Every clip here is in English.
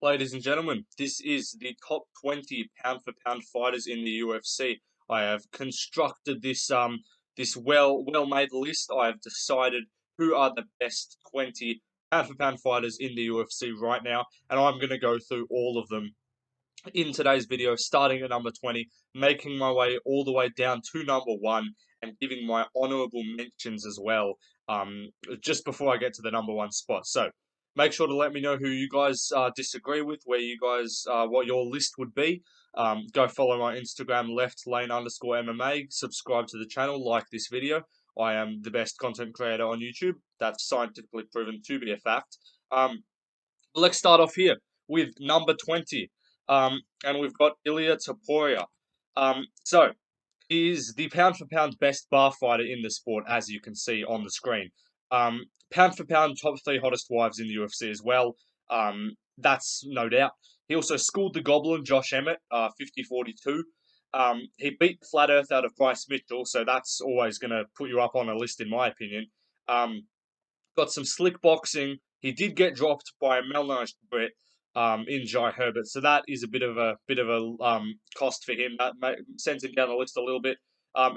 Ladies and gentlemen, this is the top 20 pound for pound fighters in the UFC. I have constructed this well made list. I have decided who are the best 20 pound for pound fighters in the UFC right now, and I'm going to go through all of them in today's video, starting at number 20, making my way all the way down to number 1, and giving my honourable mentions as well, just before I get to the number 1 spot. So make sure to let me know who you guys disagree with, where you guys, what your list would be. Go follow my Instagram, leftlane_MMA, subscribe to the channel, like this video. I am the best content creator on YouTube. That's scientifically proven to be a fact. Let's start off here with number 20. And we've got Ilia Topuria. So he's the pound for pound best bar fighter in the sport, as you can see on the screen. Pound for pound top 3 hottest wives in the UFC as well. That's no doubt. He also schooled the Goblin, Josh Emmett, 50-42. He beat Flat Earth out of Bryce Mitchell, so that's always going to put you up on a list, in my opinion. Got some slick boxing. He did get dropped by a malnourished Brit in Jai Herbert, so that is a bit of a cost for him. That sends him down the list a little bit.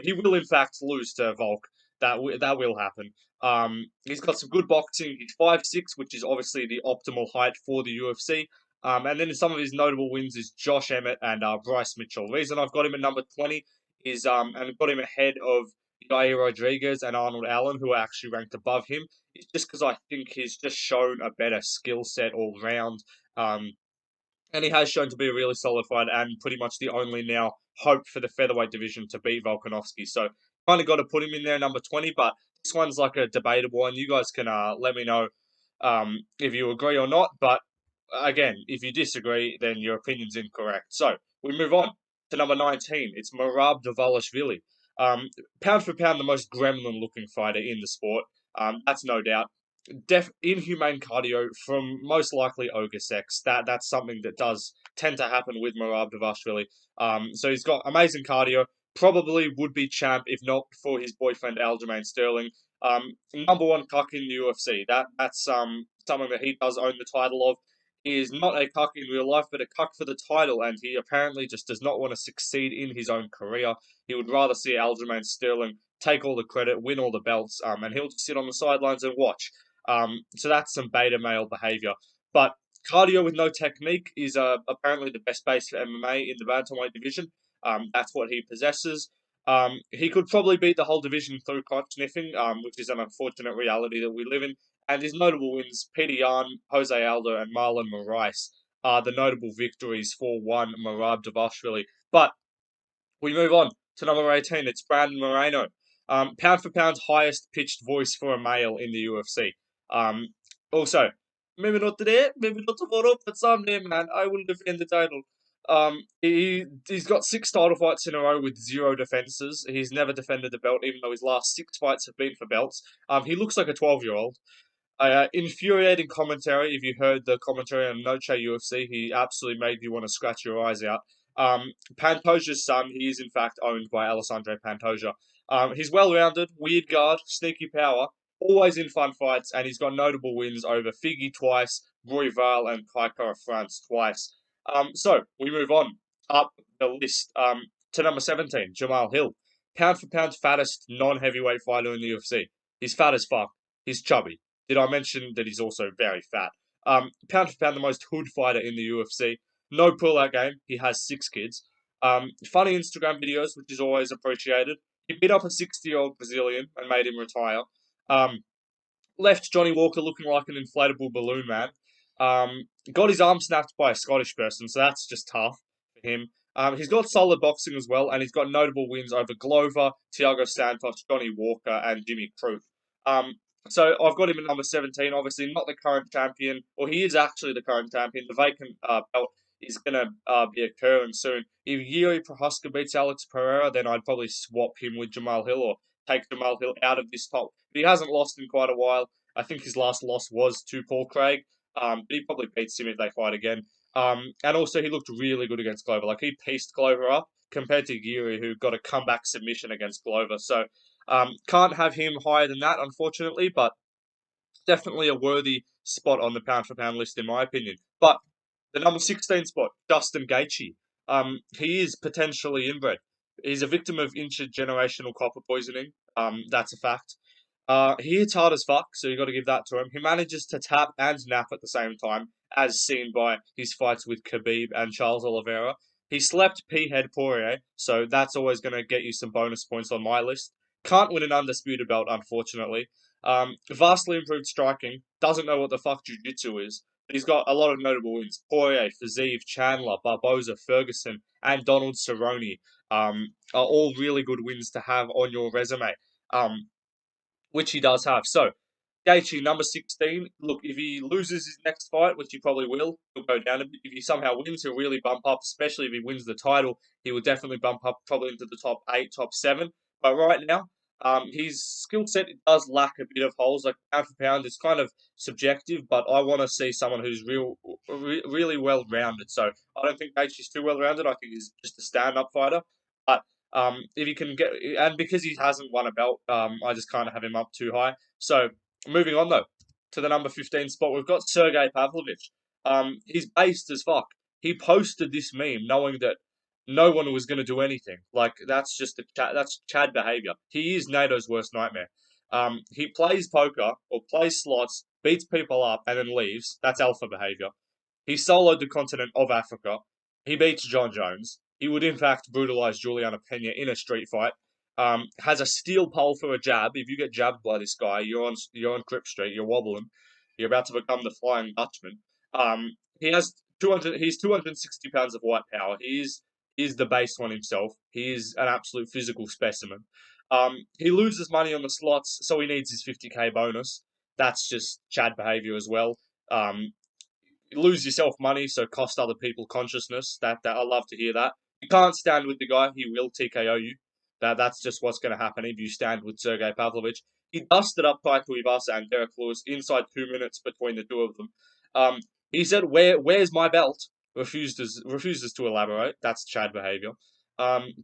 He will in fact lose to Volk. That will happen. He's got some good boxing. He's 5'6", which is obviously the optimal height for the UFC. And then some of his notable wins is Josh Emmett and Bryce Mitchell. The reason I've got him at number 20 is and got him ahead of Yair Rodriguez and Arnold Allen, who are actually ranked above him. It's just because I think he's just shown a better skill set all round. And he has shown to be a really solid fighter and pretty much the only now hope for the featherweight division to beat Volkanovski. So kind of got to put him in there, number 20, but this one's like a debatable one. You guys can let me know if you agree or not. But again, if you disagree, then your opinion's incorrect. So we move on to number 19. It's Merab Dvalishvili. Pound for pound, the most gremlin-looking fighter in the sport. That's no doubt. Inhumane cardio from most likely Ogre Sex. That's something that does tend to happen with Merab Dvalishvili. So he's got amazing cardio. Probably would be champ if not for his boyfriend Aljamain Sterling. Number 1 cuck in the UFC. That's something that he does own the title of. He is not a cuck in real life, but a cuck for the title, and he apparently just does not want to succeed in his own career. He would rather see Aljamain Sterling take all the credit, win all the belts, and he'll just sit on the sidelines and watch. So that's some beta male behavior. But cardio with no technique is apparently the best base for MMA in the bantamweight division. That's what he possesses. He could probably beat the whole division through crotch sniffing, which is an unfortunate reality that we live in. And his notable wins, Peter Yan, Jose Aldo, and Marlon Moraes are the notable victories for one Merab Dvalishvili. But we move on to number 18. It's Brandon Moreno. Pound for pound, highest pitched voice for a male in the UFC. Also, maybe not today, maybe not tomorrow, but someday, man, I will defend the title. He's got 6 title fights in a row with 0 defenses. He's never defended the belt, even though his last 6 fights have been for belts. He looks like a 12-year-old. Infuriating commentary. If you heard the commentary on Noche UFC, he absolutely made you want to scratch your eyes out. Pantoja's son, he is in fact owned by Alessandro Pantoja. He's well-rounded, weird guard, sneaky power, always in fun fights, and he's got notable wins over Figgy twice, Royval, and Kaika France twice. So we move on up the list to number 17, Jamal Hill. Pound for pound fattest non-heavyweight fighter in the UFC. He's fat as fuck. He's chubby. Did I mention that he's also very fat? Pound for pound the most hood fighter in the UFC. No pull-out game. He has 6 kids. Funny Instagram videos, which is always appreciated. He beat up a 60-year-old Brazilian and made him retire. Left Johnny Walker looking like an inflatable balloon man. Got his arm snapped by a Scottish person, so that's just tough for him. He's got solid boxing as well, and he's got notable wins over Glover, Thiago Santos, Johnny Walker, and Jimmy Crute. So I've got him at number 17, obviously not the current champion, or he is actually the current champion. The vacant belt is going to be occurring soon. If Yuri Prohaska beats Alex Pereira, then I'd probably swap him with Jamal Hill or take Jamal Hill out of this top. But he hasn't lost in quite a while. I think his last loss was to Paul Craig, but he probably beats him if they fight again. And also he looked really good against Glover. Like he pieced Glover up compared to Yuri, who got a comeback submission against Glover. So can't have him higher than that, unfortunately, but definitely a worthy spot on the pound for pound list in my opinion. But The number 16 spot, Dustin Gaethje. He is potentially inbred. He's a victim of intergenerational copper poisoning. That's a fact. He hits hard as fuck, so you got to give that to him. He manages to tap and nap at the same time, as seen by his fights with Khabib and Charles Oliveira. He slept P-head Poirier, so that's always going to get you some bonus points on my list. Can't win an undisputed belt, unfortunately. Vastly improved striking. Doesn't know what the fuck jiu-jitsu is. But he's got a lot of notable wins. Poirier, Fiziev, Chandler, Barboza, Ferguson, and Donald Cerrone are all really good wins to have on your resume. Which he does have. So, Gaethje, number 16. Look, if he loses his next fight, which he probably will, he'll go down a bit. If he somehow wins, he'll really bump up, especially if he wins the title. He will definitely bump up probably into the top 8, top 7. But right now, his skill set does lack a bit of holes. Like, pound for pound, it's kind of subjective, but I want to see someone who's really well-rounded. So, I don't think Gaethje's too well-rounded. I think he's just a stand-up fighter. But if he can get, and because he hasn't won a belt, I just can't have him up too high. So moving on though to the number 15 spot, we've got Sergey Pavlovich. He's based as fuck. He posted this meme knowing that no one was going to do anything. Like that's just that's Chad behavior. He is NATO's worst nightmare. He plays poker or plays slots, beats people up, and then leaves. That's alpha behavior. He soloed the continent of Africa. He beats John Jones. He would, in fact, brutalize Juliana Pena in a street fight. Has a steel pole for a jab. If you get jabbed by this guy, you're on Crip Street. You're wobbling. You're about to become the Flying Dutchman. He has 200. He's 260 pounds of white power. He is the base one himself. He is an absolute physical specimen. He loses money on the slots, so he needs his 50k bonus. That's just Chad behavior as well. Lose yourself money, so cost other people consciousness. That I love to hear that. You can't stand with the guy; he will TKO you. That's just what's going to happen if you stand with Sergey Pavlovich. He dusted up Taito Ivasa and Derek Lewis inside 2 minutes between the two of them. He said, "Where's my belt?" Refuses to elaborate. That's Chad behavior.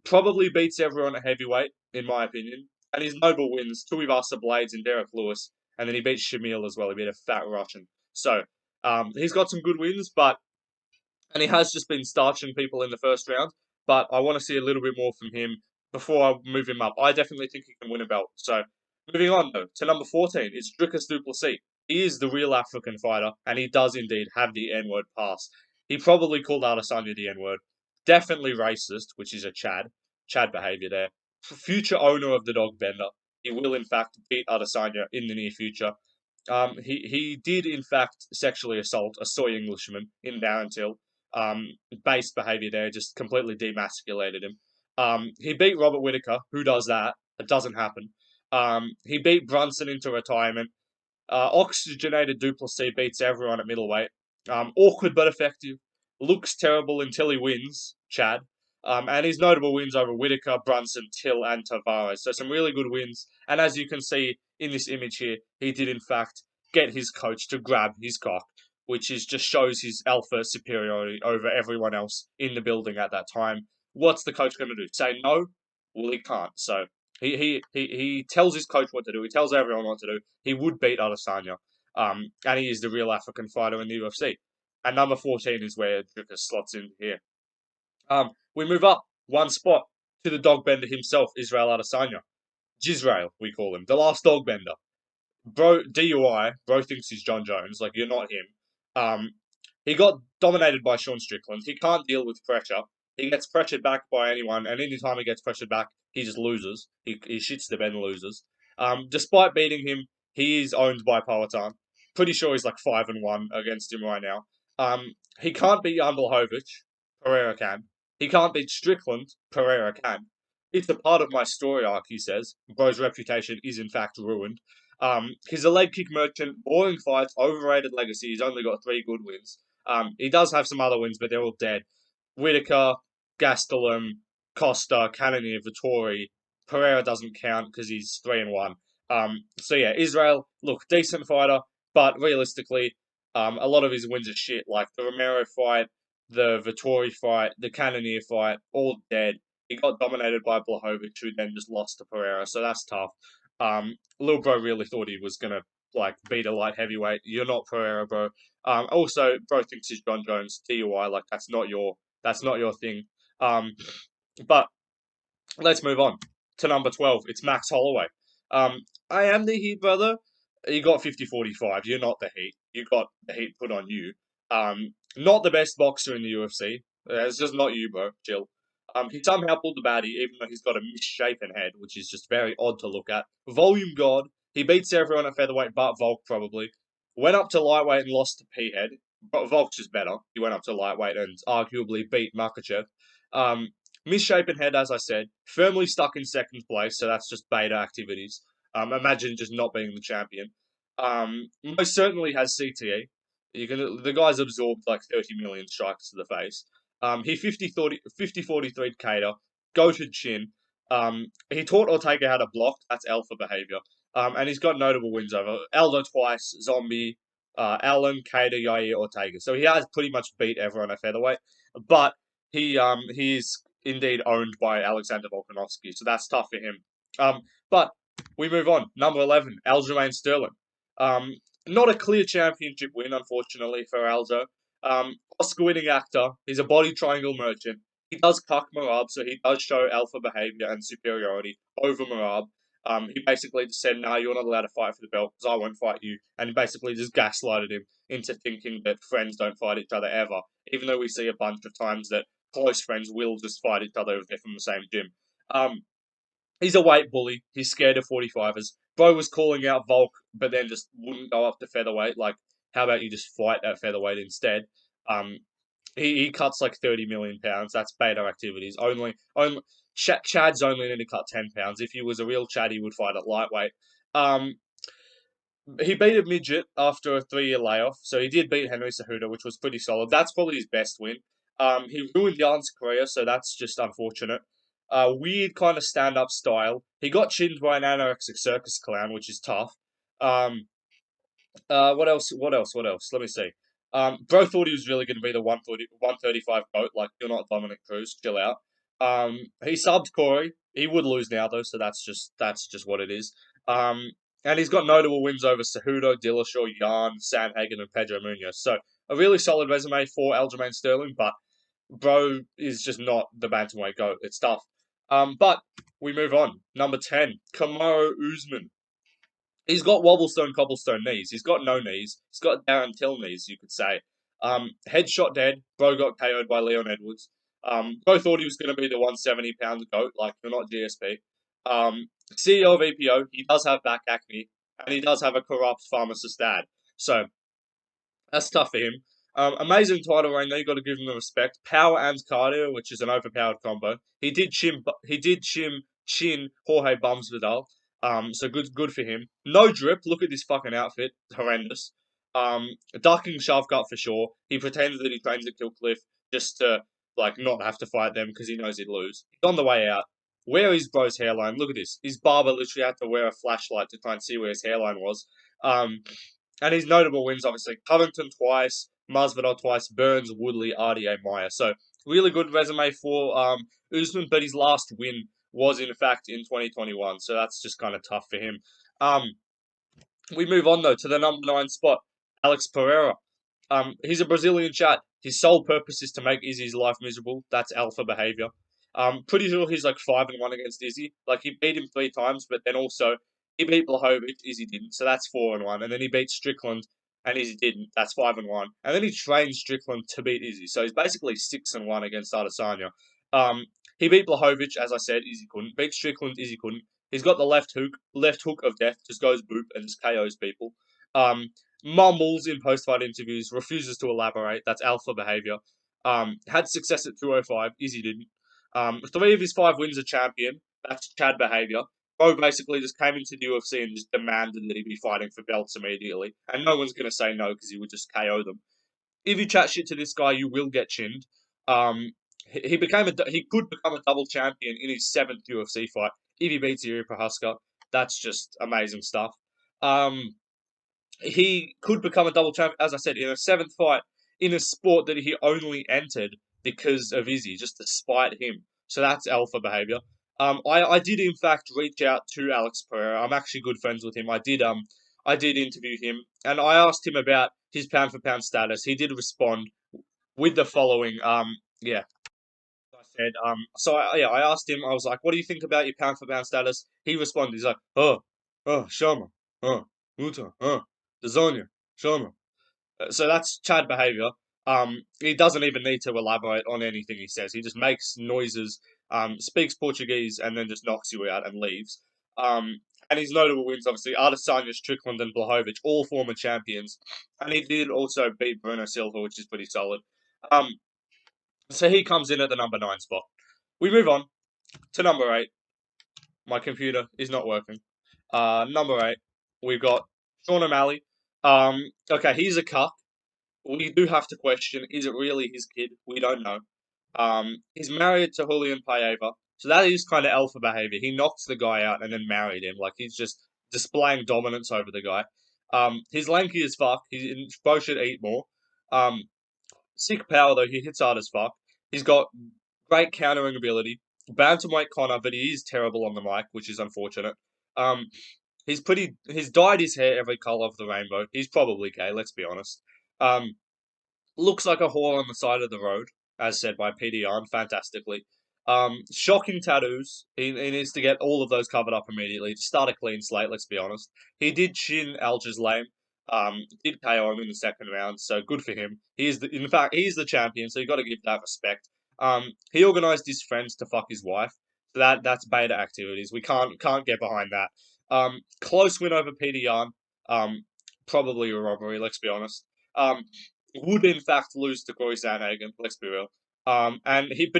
Probably beats everyone at heavyweight, in my opinion. And his noble wins: two Ivasa blades and Derek Lewis, and then he beats Shamil as well. He beat a fat Russian. So he's got some good wins, and he has just been starching people in the first round. But I want to see a little bit more from him before I move him up. I definitely think he can win a belt. So moving on though to number 14, it's Dricus du Plessis. He is the real African fighter, and he does indeed have the N-word pass. He probably called Adesanya the N-word. Definitely racist, which is a Chad behavior there. Future owner of the dog Bender. He will in fact beat Adesanya in the near future. He did in fact sexually assault a soy Englishman in Darrentil. Base behaviour there, just completely demasculated him. He beat Robert Whittaker. Who does that? It doesn't happen. He beat Brunson into retirement. Oxygenated du Plessis beats everyone at middleweight. Awkward but effective. Looks terrible until he wins, Chad. And his notable wins over Whittaker, Brunson, Till, and Tavares. So some really good wins. And as you can see in this image here, he did in fact get his coach to grab his cock, which is just shows his alpha superiority over everyone else in the building at that time. What's the coach going to do? Say no? Well, he can't. So he tells his coach what to do. He tells everyone what to do. He would beat Adesanya. And he is the real African fighter in the UFC. And number 14 is where Dricus slots in here. We move up one spot to the dog bender himself, Israel Adesanya. Jisrael, we call him. The last dog bender. Bro, DUI. Bro thinks he's John Jones. Like, you're not him. He got dominated by Sean Strickland. He can't deal with pressure. He gets pressured back by anyone, and anytime he gets pressured back, he just loses. He shits the bed and loses. Despite beating him, he is owned by Poatan. Pretty sure he's like 5-1 against him right now. He can't beat Jan Blachowicz. Pereira can. He can't beat Strickland. Pereira can. It's a part of my story arc, he says. Bro's reputation is in fact ruined. He's a leg kick merchant, boring fights, overrated legacy. He's only got 3 good wins. He does have some other wins, but they're all dead. Whittaker, Gastelum, Costa, Cannonier, Vittori. Pereira doesn't count because he's 3-1. So yeah, Israel, look, decent fighter, but realistically, a lot of his wins are shit. Like the Romero fight, the Vittori fight, the Cannonier fight, all dead. He got dominated by Blachowicz, who then just lost to Pereira, so that's tough. Lil Bro really thought he was gonna like beat a light heavyweight. You're not Pereira, bro. Also, bro thinks he's John Jones. DUI, like that's not your thing. But let's move on to number 12. It's Max Holloway. Um, I am the Heat, brother. You got 50-45. You're not the Heat. You got the Heat put on you. Not the best boxer in the UFC. It's just not you, bro. Chill. He somehow pulled the baddie, even though he's got a misshapen head, which is just very odd to look at. Volume god. He beats everyone at featherweight, but Volk probably. Went up to lightweight and lost to P-head. But Volk's just better. He went up to lightweight and arguably beat Makachev. Um, Misshapen head, as I said, firmly stuck in second place, so that's just beta activities. Imagine just not being the champion. Most certainly has CTE. The guy's absorbed like 30 million strikes to the face. He 50-43 Cater, goated chin. He taught Ortega how to block. That's alpha behavior. And he's got notable wins over Aldo twice, Zombie, Allen, Cater, Yair, Ortega. So he has pretty much beat everyone at featherweight. But he's indeed owned by Alexander Volkanovski, so that's tough for him. But we move on. Number 11, Aljamain Sterling. Not a clear championship win, unfortunately, for Aljo. Oscar-winning actor. He's a body triangle merchant. He does cuck Marab, so he does show alpha behavior and superiority over Marab. He basically just said, "No, you're not allowed to fight for the belt because I won't fight you," and he basically just gaslighted him into thinking that friends don't fight each other ever, even though we see a bunch of times that close friends will just fight each other if they're from the same gym. He's a weight bully. He's scared of 45ers. Bro was calling out Volk, but then just wouldn't go up to featherweight. Like, how about you just fight at featherweight instead? Um, he cuts like 30 million pounds. That's beta activities. Chad's only going to cut 10 pounds. If he was a real Chad, he would fight at lightweight. Um, he beat a midget after a 3-year layoff, so he did beat Henry Cejudo, which was pretty solid. That's probably his best win. He ruined Jan's career, so that's just unfortunate. Weird kind of stand-up style. He got chinned by an anorexic circus clown, which is tough. Um, what else? What else? What else? Let me see. Bro thought he was really going to be the 135 GOAT. Like, you're not Dominic Cruz. Chill out. He subbed Corey. He would lose now though, so that's just what it is. And he's got notable wins over Cejudo, Dillashaw, Jan, Sandhagen, and Pedro Munoz. So a really solid resume for Aljamain Sterling, but bro is just not the bantamweight GOAT. It's tough. But we move on. Number 10, Kamaru Usman. He's got wobblestone, cobblestone knees. He's got no knees. He's got Darren Till knees, you could say. Headshot dead. Bro got KO'd by Leon Edwards. Bro thought he was going to be the 170-pound GOAT, like, you're not GSP. CEO of EPO, he does have back acne, and he does have a corrupt pharmacist dad. So, that's tough for him. Amazing title reign, though. You got to give him the respect. Power and cardio, which is an overpowered combo. He did chin Jorge Bumsvidal. So good for him. No drip. Look at this fucking outfit. Horrendous. Ducking shove gut for sure. He pretends that he trains at Killcliff just to like not have to fight them because he knows he'd lose. He's on the way out. Where is bro's hairline? Look at this. His barber literally had to wear a flashlight to try and see where his hairline was. And his notable wins, obviously, Covington twice, Masvidal twice, Burns, Woodley, RDA, Meyer. So really good resume for Usman, but his last win was in fact in 2021. So that's just kind of tough for him. We move on though to the number 9 spot, Alex Pereira. He's a Brazilian Chad. His sole purpose is to make Izzy's life miserable. That's alpha behavior. Pretty sure he's like 5-1 against Izzy. Like he beat him 3 times, but then also he beat Blachowicz, Izzy didn't, so that's 4-1. And then he beat Strickland, and Izzy didn't. That's 5-1. And then he trained Strickland to beat Izzy, so he's basically 6-1 against Adesanya. He beat Blachowicz, as I said, Izzy couldn't. Beat Strickland, Izzy couldn't. He's got the left hook of death, just goes boop and just KOs people. Mumbles in post-fight interviews, refuses to elaborate. That's alpha behavior. Had success at 205, Izzy didn't. 3 of his 5 wins are champion. That's Chad behavior. Bro basically just came into the UFC and just demanded that he be fighting for belts immediately. And no one's going to say no because he would just KO them. If you chat shit to this guy, you will get chinned. He could become a double champion in his 7th UFC fight if he beats Yuri Prohaska. That's just amazing stuff. He could become a double champion, as I said, in a 7th fight in a sport that he only entered because of Izzy, just to spite him. So that's alpha behavior. I did in fact reach out to Alex Pereira. I'm actually good friends with him. I I did interview him, and I asked him about his pound for pound status. He did respond with the following. Yeah, I said. Yeah, I asked him. I was like, "What do you think about your pound for pound status?" He responded. He's like, Sharma, Muta, Dazonia, Sharma. So that's Chad behavior. He doesn't even need to elaborate on anything he says. He just makes noises, speaks Portuguese, and then just knocks you out and leaves. And his notable wins, obviously, Adesanya, Strickland, and Blachowicz, all former champions. And he did also beat Bruno Silva, which is pretty solid. Um, so he comes in at the number 9 spot. We move on to number 8. My computer is not working. Number 8, we've got Sean O'Malley. Okay, he's a cuck. We do have to question, is it really his kid? We don't know. He's married to Julian Paiva, so that is kind of alpha behavior. He knocked the guy out and then married him. Like, he's just displaying dominance over the guy. He's lanky as fuck. He both should eat more. Um, Sick power, though. He hits hard as fuck. He's got great countering ability. Bantamweight Connor, but he is terrible on the mic, which is unfortunate. Um, he's dyed his hair every color of the rainbow. He's probably gay, let's be honest. Um, Looks like a whore on the side of the road, as said by Peter Yarn, fantastically. Shocking tattoos. He needs to get all of those covered up immediately to start a clean slate, let's be honest. He did shin Alger's lame. Did KO him in the second round, so good for him. In fact, he's the champion, so you got to give that respect. He organised his friends to fuck his wife, so that's beta activities. We can't get behind that. Close win over Peter Yarn. Probably a robbery, let's be honest. Would in fact lose to Corey Sandhagen, let's be real. But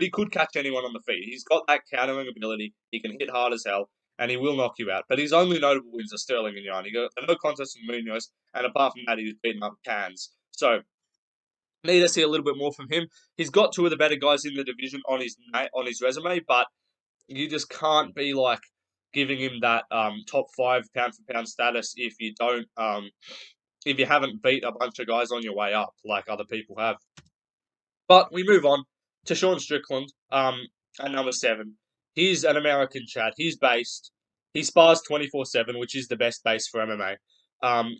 he could catch anyone on the feet. He's got that countering ability. He can hit hard as hell, and he will knock you out. But his only notable wins are Sterling and Yarn. He got a no contest with Munoz, and apart from that, he was beating up Cans. So need to see a little bit more from him. He's got two of the better guys in the division on his resume, but you just can't be like giving him that top 5 pound for pound status if you haven't beat a bunch of guys on your way up like other people have. But we move on to Sean Strickland, at number 7. He's an American Chad. He spars 24/7, which is the best base for MMA.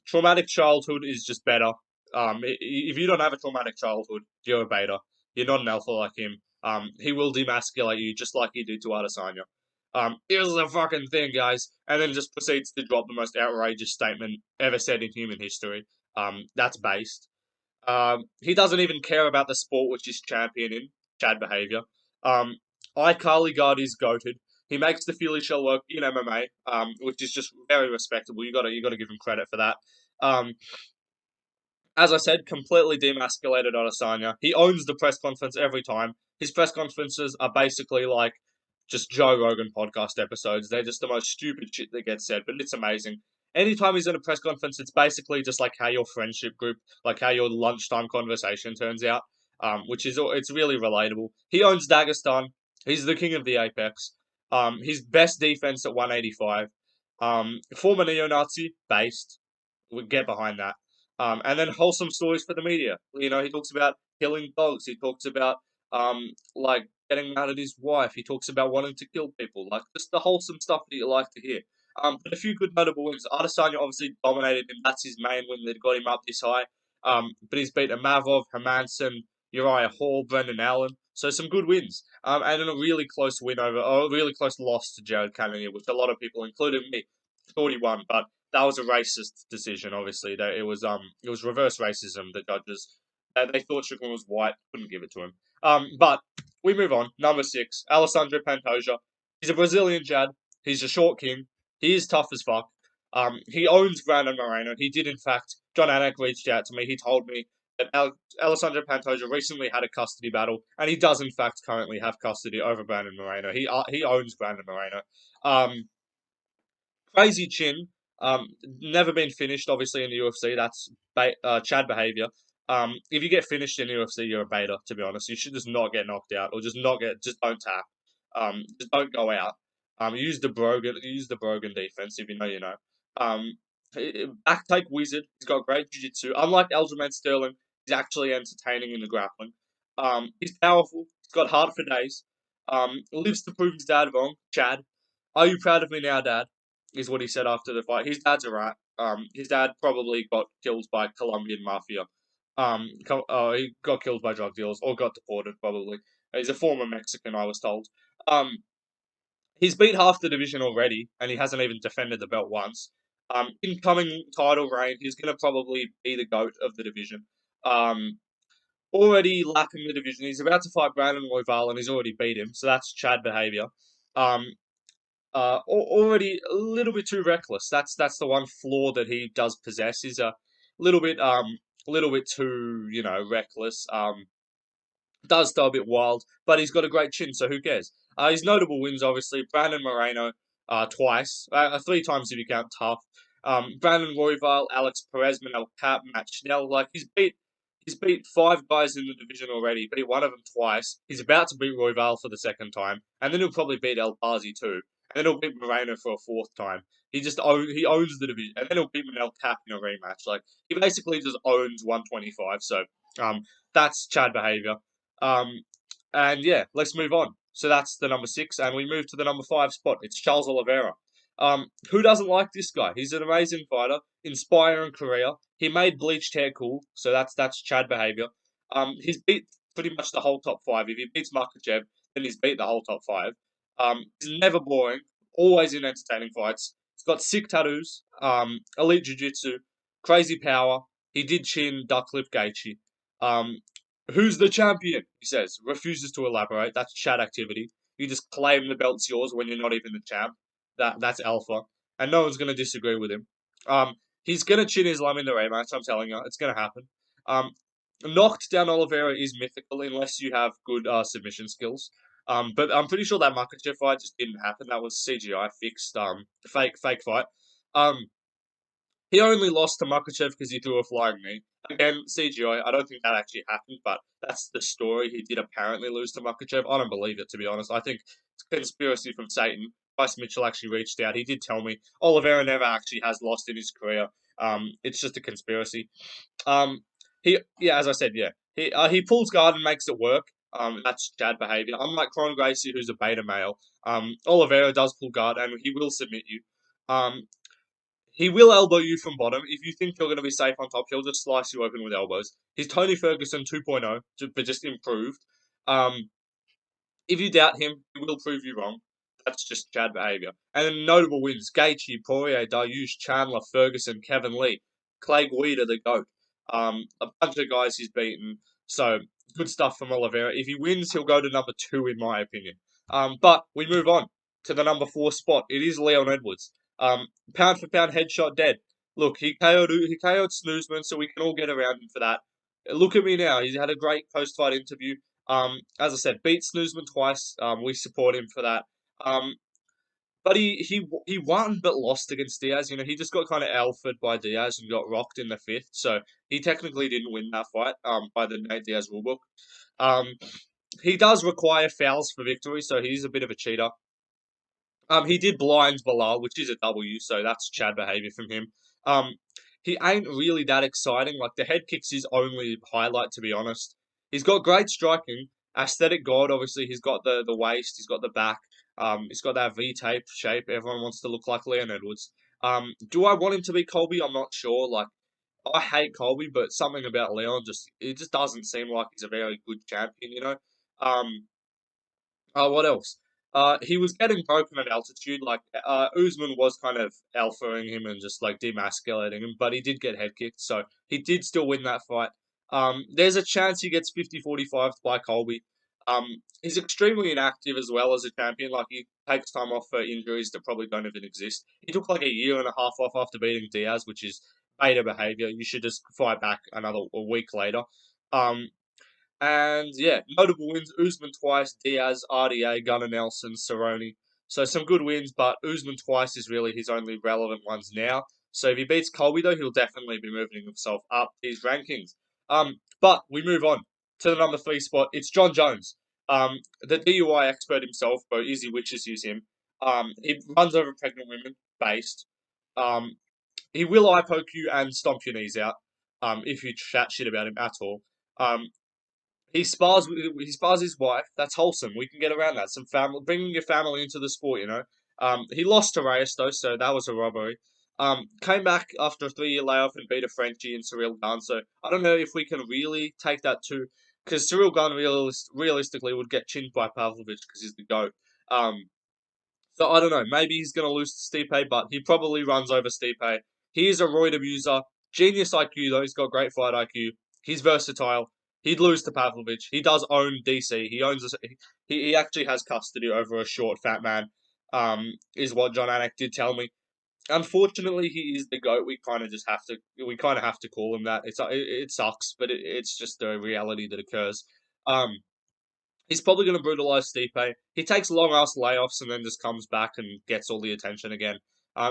Traumatic childhood is just better. If you don't have a traumatic childhood, you're a beta. You're not an alpha like him. He will demasculate you just like he did to Adesanya. Here's the fucking thing, guys, and then just proceeds to drop the most outrageous statement ever said in human history. That's based. He doesn't even care about the sport which he's championing, Chad behavior. iCarly God is goated. He makes the Philly shell work in MMA, which is just very respectable. You gotta give him credit for that. Um, as I said, completely demasculated Adesanya. He owns the press conference every time. His press conferences are basically like just Joe Rogan podcast episodes. They're just the most stupid shit that gets said, but it's amazing. Anytime he's in a press conference, it's basically just like how your friendship group, like how your lunchtime conversation turns out, it's really relatable. He owns Dagestan. He's the king of the Apex. His best defense at 185. Former neo-Nazi, based. We get behind that. And then wholesome stories for the media. You know, he talks about killing dogs. He talks about like getting mad at his wife. He talks about wanting to kill people. Like just the wholesome stuff that you like to hear. But a few good notable wins. Adesanya obviously dominated him. That's his main win that got him up this high. But he's beat Amavov, Hermanson, Uriah Hall, Brendan Allen. So some good wins. And then a really close a really close loss to Jared Cannonier, which a lot of people, including me, thought he won. But that was a racist decision. Obviously, it was reverse racism. The judges they thought Strickland was white, couldn't give it to him. But we move on. Number 6, Alessandro Pantoja. He's a Brazilian Jad. He's a short king. He is tough as fuck. He owns Brandon Moreno. He did, in fact. John Anik reached out to me. He told me that Alessandro Pantoja recently had a custody battle, and he does, in fact, currently have custody over Brandon Moreno. He owns Brandon Moreno. Crazy chin. Never been finished, obviously, in the UFC. That's Chad behavior. If you get finished in the UFC, you're a beta, to be honest. You should just not get knocked out, or just don't tap. Just don't go out. Use the Brogan defense if you know you know. Um, Back take wizard. He's got great jiu-jitsu. Unlike Aljamain Sterling, he's actually entertaining in the grappling. He's powerful. He's got heart for days. Lives to prove his dad wrong. Chad, are you proud of me now, Dad? Is what he said after the fight. His dad's alright. His dad probably got killed by Colombian mafia. He got killed by drug dealers or got deported probably. He's a former Mexican, I was told. Um, he's beat half the division already, and he hasn't even defended the belt once. Incoming title reign, he's going to probably be the goat of the division. Um, already lapping the division. He's about to fight Brandon Royval, and he's already beat him, so that's Chad behavior. Um, already a little bit too reckless. That's the one flaw that he does possess. He's a little bit little bit too reckless. Does throw a bit wild, but he's got a great chin, so who cares? His notable wins, obviously, Brandon Moreno twice, three times if you count Tough. Brandon Royval, Alex Perez, Manel Cap, Matt Schnell. Like he's beat five guys in the division already. Beat one of them twice. He's about to beat Royval for the second time, and then he'll probably beat El Bazi too, and then he'll beat Moreno for a fourth time. He owns the division, and then he'll beat Manel Cap in a rematch. Like he basically just owns 125. So um, that's Chad behavior. Um, and yeah, let's move on. So that's the number six, and we move to the number five spot. It's Charles Oliveira. Who doesn't like this guy? He's an amazing fighter, inspiring career. He made bleached hair cool, so that's Chad behavior. He's beat pretty much the whole top five. If he beats Makachev, then he's beat the whole top five. He's never boring, always in entertaining fights. He's got sick tattoos, elite jiu-jitsu, crazy power. He did chin Ducklip Gaethje. Um, Who's the champion? He says, refuses to elaborate. That's chat activity. You just claim the belt's yours when you're not even the champ. That's alpha, and no one's gonna disagree with him. He's gonna chin Islam in the rematch. I'm telling you, it's gonna happen. Um, knocked down Oliveira is mythical unless you have good submission skills. But I'm pretty sure that Makachev fight just didn't happen. That was CGI fixed. Fake fight. Um, he only lost to Makachev because he threw a flying knee. Again, CGI. I don't think that actually happened, but that's the story. He did apparently lose to Makachev. I don't believe it, to be honest. I think it's a conspiracy from Satan. Bryce Mitchell actually reached out. He did tell me Oliveira never actually has lost in his career. It's just a conspiracy. Um, as I said, yeah, he pulls guard and makes it work. That's Chad behavior. Unlike Kron Gracie, who's a beta male, Oliveira does pull guard and he will submit you. Um, he will elbow you from bottom. If you think you're going to be safe on top, he'll just slice you open with elbows. He's Tony Ferguson 2.0, but just improved. Um, if you doubt him, he will prove you wrong. That's just Chad behavior. And then notable wins: Gaethje, Poirier, Dariush, Chandler, Ferguson, Kevin Lee, Clay Guida, the GOAT. A bunch of guys he's beaten. So good stuff from Oliveira. If he wins, he'll go to number two, in my opinion. But we move on to the number four spot. It is Leon Edwards. Pound for pound headshot dead. Look, he KO'd Snoozman, so we can all get around him for that. Look at me now. He's had a great post fight interview. As I said, beat Snoozman twice. We support him for that. Um, but he won but lost against Diaz. You know, he just got kind of alphaed by Diaz and got rocked in the fifth. So he technically didn't win that fight. By the Nate Diaz rulebook. Um, he does require fouls for victory, so he's a bit of a cheater. He did blind Bilal, which is a W, so that's Chad behavior from him. Um, he ain't really that exciting. Like the head kicks his only highlight, to be honest. He's got great striking, aesthetic god. Obviously, he's got the waist, he's got the back. He's got that V tape shape. Everyone wants to look like Leon Edwards. Do I want him to be Colby? I'm not sure. Like I hate Colby, but something about Leon just doesn't seem like he's a very good champion. You know. What else? He was getting broken at altitude. Like Usman was kind of alphaing him and just like demasculating him, but he did get head kicked, so he did still win that fight. There's a chance he gets 50-45 by Colby. He's extremely inactive as well as a champion. Like he takes time off for injuries that probably don't even exist. He took like a year and a half off after beating Diaz, which is beta behavior. You should just fight back a week later. Um, and yeah, notable wins: Usman twice, Diaz, RDA, Gunnar Nelson, Cerrone. So some good wins, but Usman twice is really his only relevant ones now. So if he beats Colby, though, he'll definitely be moving himself up his rankings. But we move on to the number three spot. It's John Jones, the DUI expert himself, but Easy Witches use him. He runs over pregnant women, based. Um, he will eye poke you and stomp your knees out. If you chat shit about him at all. Um, he spars his wife. That's wholesome. We can get around that. Some family, bringing your family into the sport. You know. He lost to Reyes though, so that was a robbery. Came back after a 3 year layoff and beat a Frenchie in Cyril Gane. So I don't know if we can really take that to, because Cyril Gane realistically would get chinned by Pavlovich because he's the GOAT. Um, so I don't know. Maybe he's going to lose to Stipe, but he probably runs over Stipe. He is a roid abuser. Genius IQ, though. He's got great fight IQ. He's versatile. He'd lose to Pavlovich. He does own DC. He owns. He actually has custody over a short, fat man. Is what John Anik did tell me. Unfortunately, he is the goat. We kind of just have to. We kind of have to call him that. It sucks, but it's just the reality that occurs. Um, He's probably going to brutalize Stipe. He takes long ass layoffs and then just comes back and gets all the attention again.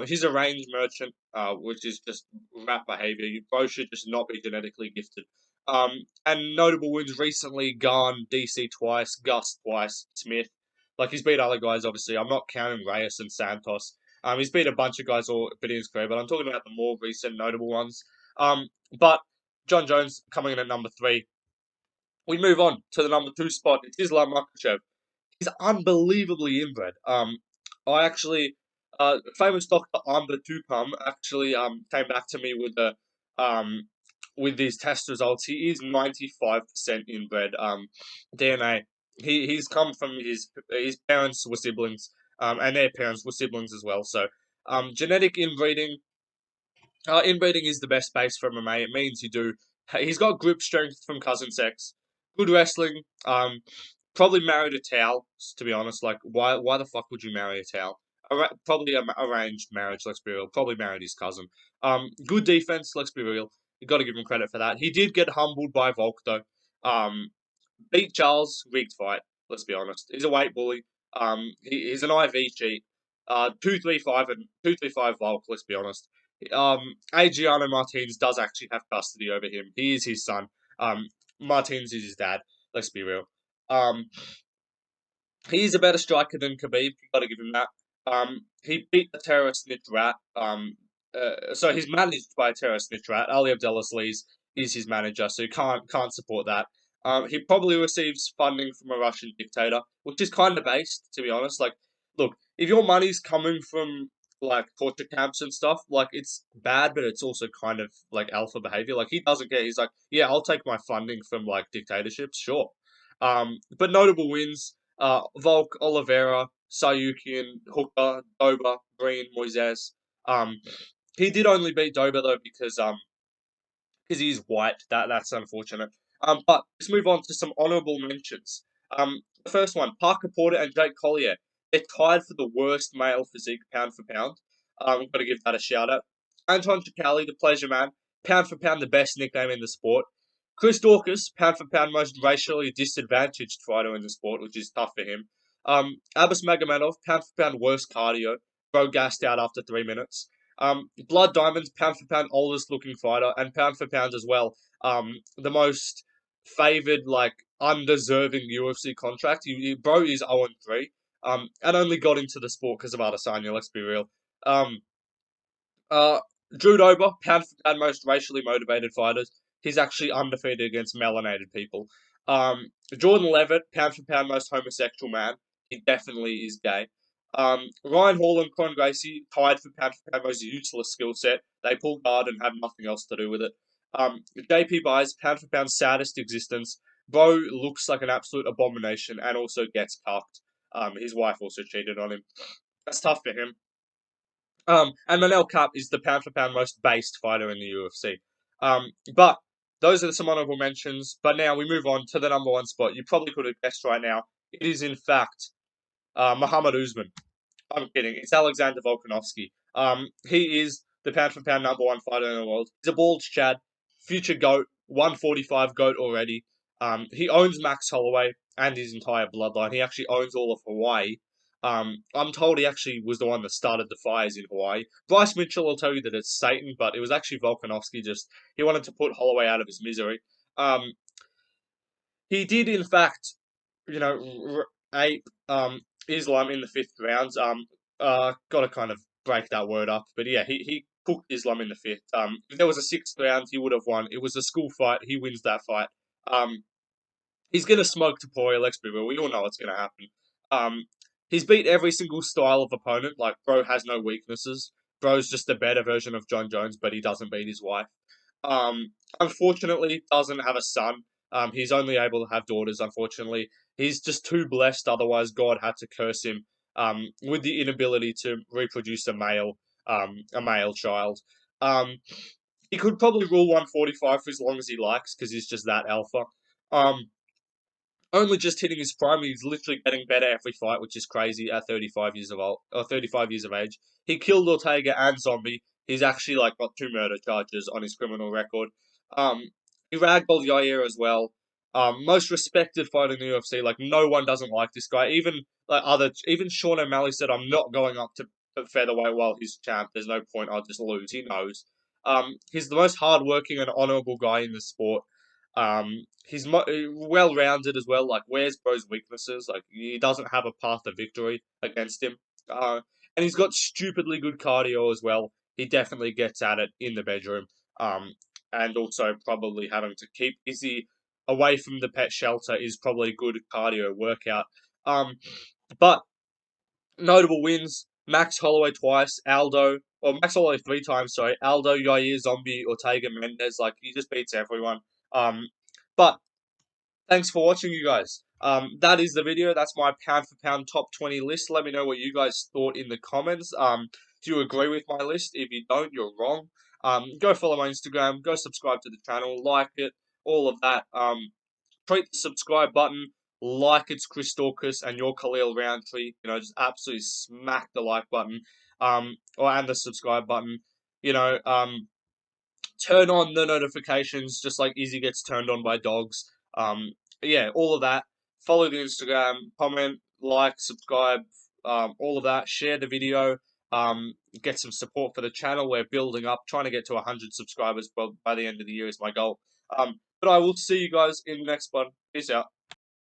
He's a range merchant, which is just rat behavior. You both should just not be genetically gifted. And notable wins recently: Garn, DC twice, Gus twice, Smith. Like he's beat other guys. Obviously, I'm not counting Reyes and Santos. He's beat a bunch of guys all bit in his career, but I'm talking about the more recent notable ones. But John Jones coming in at number 3. We move on to the number 2 spot. It's Islam Makhachev. He's unbelievably inbred. I actually, famous Doctor Amber Tupam actually came back to me with these test results. He is 95% inbred DNA. He's come from his parents were siblings, and their parents were siblings as well. So, genetic inbreeding. Inbreeding is the best base for MMA. It means you do. He's got grip strength from cousin sex, good wrestling. Probably married a towel. To be honest, like why the fuck would you marry a towel? Probably a arranged marriage. Let's be real. Probably married his cousin. Good defense. Let's be real. You got to give him credit for that. He did get humbled by Volk though. Um, Beat Charles, rigged fight. Let's be honest. He's a weight bully. He's an IV cheat. 235 and 235 Volk. Let's be honest. Adriano Martins does actually have custody over him. He is his son. Martins is his dad. Let's be real. Um, He's a better striker than Khabib. You got to give him that. He beat the terrorist snitch rat. So he's managed by a terrorist snitch rat. Ali Abdelaziz is his manager, so you can't support that. He probably receives funding from a Russian dictator, which is kind of based, to be honest. Like, look, if your money's coming from like torture camps and stuff, like it's bad, but it's also kind of like alpha behavior. Like he doesn't care. He's like, yeah, I'll take my funding from like dictatorships, sure. But notable wins. Volk, Oliveira, Sayukian, Hooker, Dober, Green, Moises. Um, he did only beat Dober though because he's white. That's unfortunate. But let's move on to some honourable mentions. The first one, Parker Porter and Jake Collier. They're tied for the worst male physique pound for pound. Got to give that a shout out. Anton Chikali, the pleasure man, pound for pound the best nickname in the sport. Chris Dawkins, pound for pound most racially disadvantaged fighter in the sport, which is tough for him. Abbas Magomedov, pound for pound worst cardio, bro gassed out after 3 minutes. Blood Diamonds, pound for pound oldest looking fighter, and pound for pound as well. The most favored, like undeserving UFC contract. Bro is 0-3. And only got into the sport because of Adesanya. Let's be real. Um, uh, Drew Dober, pound for pound most racially motivated fighters. He's actually undefeated against melanated people. Jordan Levitt, pound for pound most homosexual man. He definitely is gay. Ryan Hall and Con Gracie tied for pound most useless skill set. They pull guard and have nothing else to do with it. JP Buys, pound for pound saddest existence. Bro looks like an absolute abomination and also gets cucked. His wife also cheated on him. That's tough for him. And Manel Kape is the pound for pound most based fighter in the UFC. But those are some honorable mentions. But now we move on to the number 1 spot. You probably could have guessed right now. It is in fact Muhammad Usman. I'm kidding. It's Alexander Volkanovski. He is the pound for pound number 1 fighter in the world. He's a bald Chad, future GOAT, 145 GOAT already. He owns Max Holloway and his entire bloodline. He actually owns all of Hawaii. I'm told he actually was the one that started the fires in Hawaii. Bryce Mitchell will tell you that it's Satan, but it was actually Volkanovski. Just he wanted to put Holloway out of his misery. Um, he did, in fact, ape Islam in the 5th round. Got to kind of break that word up, but yeah, he cooked Islam in the 5th. If there was a 6th round, he would have won. It was a school fight. He wins that fight. He's gonna smoke Taporia. Let's be real. We all know what's gonna happen. Um, he's beat every single style of opponent. Like, bro has no weaknesses. bro's just a better version of John Jones, but he doesn't beat his wife. Unfortunately, doesn't have a son. He's only able to have daughters. Unfortunately, he's just too blessed. Otherwise, God had to curse him with the inability to reproduce a male child. Um, he could probably rule 145 for as long as he likes because he's just that alpha. Um, Only just hitting his prime. He's literally getting better every fight, which is crazy at 35 years of old or 35 years of age. He killed Ortega and Zombie. He's actually like got 2 murder charges on his criminal record. Um, he ragdolled Yair as well. Most respected fighter in the UFC. Like no one doesn't like this guy. Even Sean O'Malley said, "I'm not going up to featherweight while he's champ. There's no point. I'll just lose." He knows. He's the most hardworking and honourable guy in the sport. He's well rounded as well. Like, where's bro's weaknesses? Like, he doesn't have a path to victory against him. And he's got stupidly good cardio as well. He definitely gets at it in the bedroom. And also probably having to keep Izzy away from the pet shelter is probably a good cardio workout. But notable wins: Max Holloway twice, Max Holloway 3 times, sorry, Aldo, Yair, Zombie, Ortega, Mendez. Like, he just beats everyone. But thanks for watching, you guys. That is the video. That's my pound for pound top 20 list. Let me know what you guys thought in the comments. Do you agree with my list? If you don't, you're wrong. Go follow my Instagram. Go subscribe to the channel. Like it. All of that. Treat the subscribe button like it's Chris Dorcas and your Khalil Roundtree. Just absolutely smack the like button. And the subscribe button. You know, turn on the notifications just like Izzy gets turned on by dogs. Yeah, all of that. Follow the Instagram, comment, like, subscribe, all of that. Share the video. Get some support for the channel. We're building up, trying to get to 100 subscribers by the end of the year is my goal. But I will see you guys in the next one. Peace out.